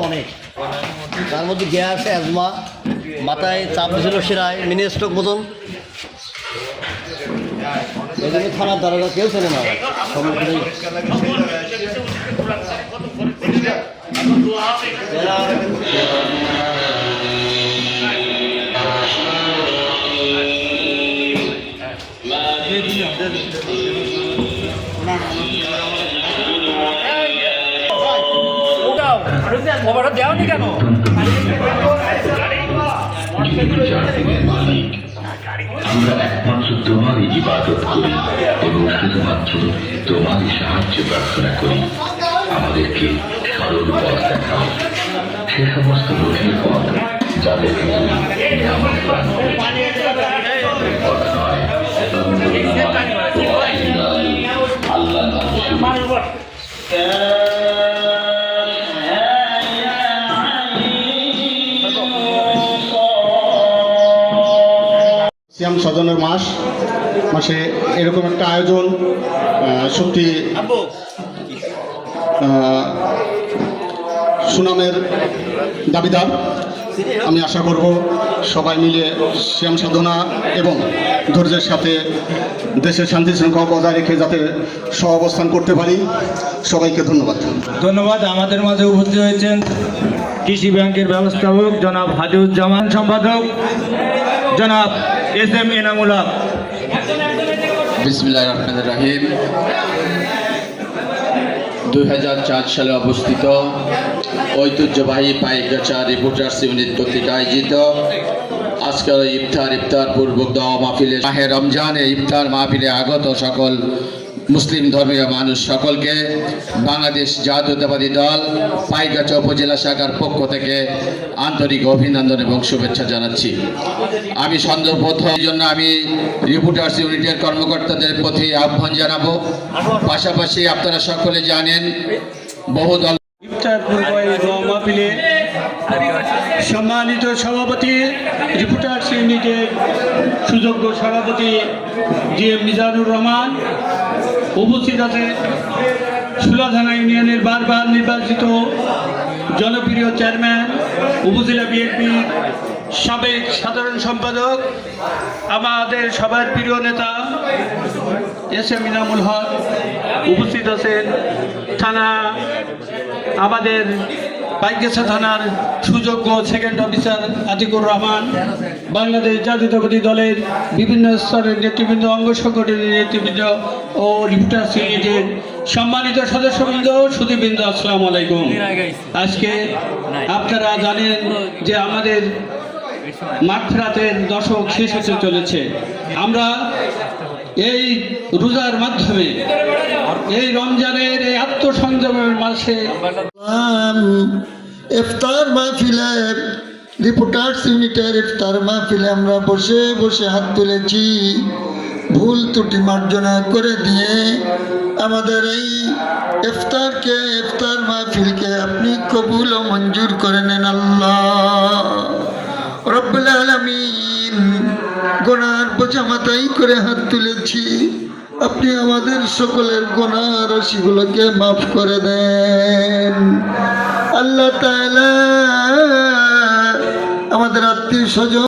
অনেক তার মধ্যে গ্যাস, অ্যাজমা, মাথায় চাপ ছিল, শিরায় মিনি স্ট্রোক মতন। এখানে থানার দারোগা কেউ ছিল না সম্মুখীন। খবরটা দেওনি কেন? আমরা একমাত্র তোমারই ইবাদত করি এবং শুধুমাত্র তোমারই সাহায্য প্রার্থনা করি। আমাদেরকে সরল পথ দেখাও, সে সমস্ত লোকের পথ যাদেরকে আল্লাহ সিয়াম সাজানোর মাসে এরকম একটা আয়োজন সত্যি সুনামের দাবিদার। আমি আশা করব সবাই মিলে সিয়াম সাধনা এবং ধৈর্যের সাথে দেশের শান্তি শৃঙ্খলা বজায় রেখে যাতে সহাবস্থান করতে পারি। সবাইকে ধন্যবাদ। ধন্যবাদ। আমাদের মাঝে উপস্থিত হয়েছেন কৃষি ব্যাংকের ব্যবস্থাপক জনাব হাজিউজ্জামান, সম্পাদক জনাব এস.এম. এনামুল হক। বিসমিল্লাহির রহমানির রহিম। 2004 সালে অবস্থিত ঐতিহ্যবাহী পাইকগাছা রিপোর্টার্স ইউনিট কর্তৃক আয়োজিত আজকের ইফতার পূর্বক দোয়া মাহফিলে মাহে রমজান ইফতার মাহফিলে আগত সকল মুসলিম ধর্মীয় মানুষ সকলকে বাংলাদেশ জাতীয়তাবাদী দল পাইকগাছা উপজেলা শাখার পক্ষ থেকে আন্তরিক অভিনন্দন এবং শুভেচ্ছা জানাচ্ছি। আমি সর্বপ্রথম জন্য আমি রিপোর্টার্স ইউনিটের কর্মকর্তাদের প্রতি আহ্বান জানাবো। পাশাপাশি আপনারা সকলে জানেন বহু দল ইফতার পূর্ব দোয়া মাহফিলে সম্মানিত সভাপতি, রিপোর্টার্স ইউনিটের সুযোগ্য সভাপতি জি.এম. মিজানুর রহমান উপস্থিত আছে। সুলাথানা ইউনিয়নের বারবার নির্বাচিত জনপ্রিয় চেয়ারম্যান, উপজেলা বিএনপির সাবেক সাধারণ সম্পাদক, আমাদের সবার প্রিয় নেতা এস.এম. এনামুল হক উপস্থিত আছেন। থানা আমাদের পাইকগাছা থানার সুযোগ্য সেকেন্ড অফিসার আতিকুর রহমান, বাংলাদেশ জাতীয়তাবাদী দলের বিভিন্ন স্তরের নেতৃবৃন্দ, অঙ্গ সংগঠনের নেতৃবৃন্দ ও রিপোর্টার্স ইউনিটের সম্মানিত সদস্যবৃন্দ, সুধীবৃন্দ, আসসালামু আলাইকুম। আজকে আপনারা জানেন যে আমাদের মাগফিরাতের দশক শেষ হতে চলেছে। আমরা এই রোজার মাধ্যমে এই রমজানের এই আত্মসংযমের মাসে ইফতার মাহফিলে, রিপোর্টার্স ইউনিটের ইফতার মাহফিলে আমরা বসে বসে হাত তুলেছি। ভুল ত্রুটি মার্জনা করে দিয়ে আমাদের এই ইফতার মাহফিলকে আপনি কবুল ও মঞ্জুর করে নেন আল্লাহ। আপনার বোঝা মাথায় করে হাত তুলেছি, আপনি আমাদের সকলের গুনাহ রাশিগুলোকে মাফ করে দেন। আল্লাহ তাআলা আমাদের আত্মীয় স্বজন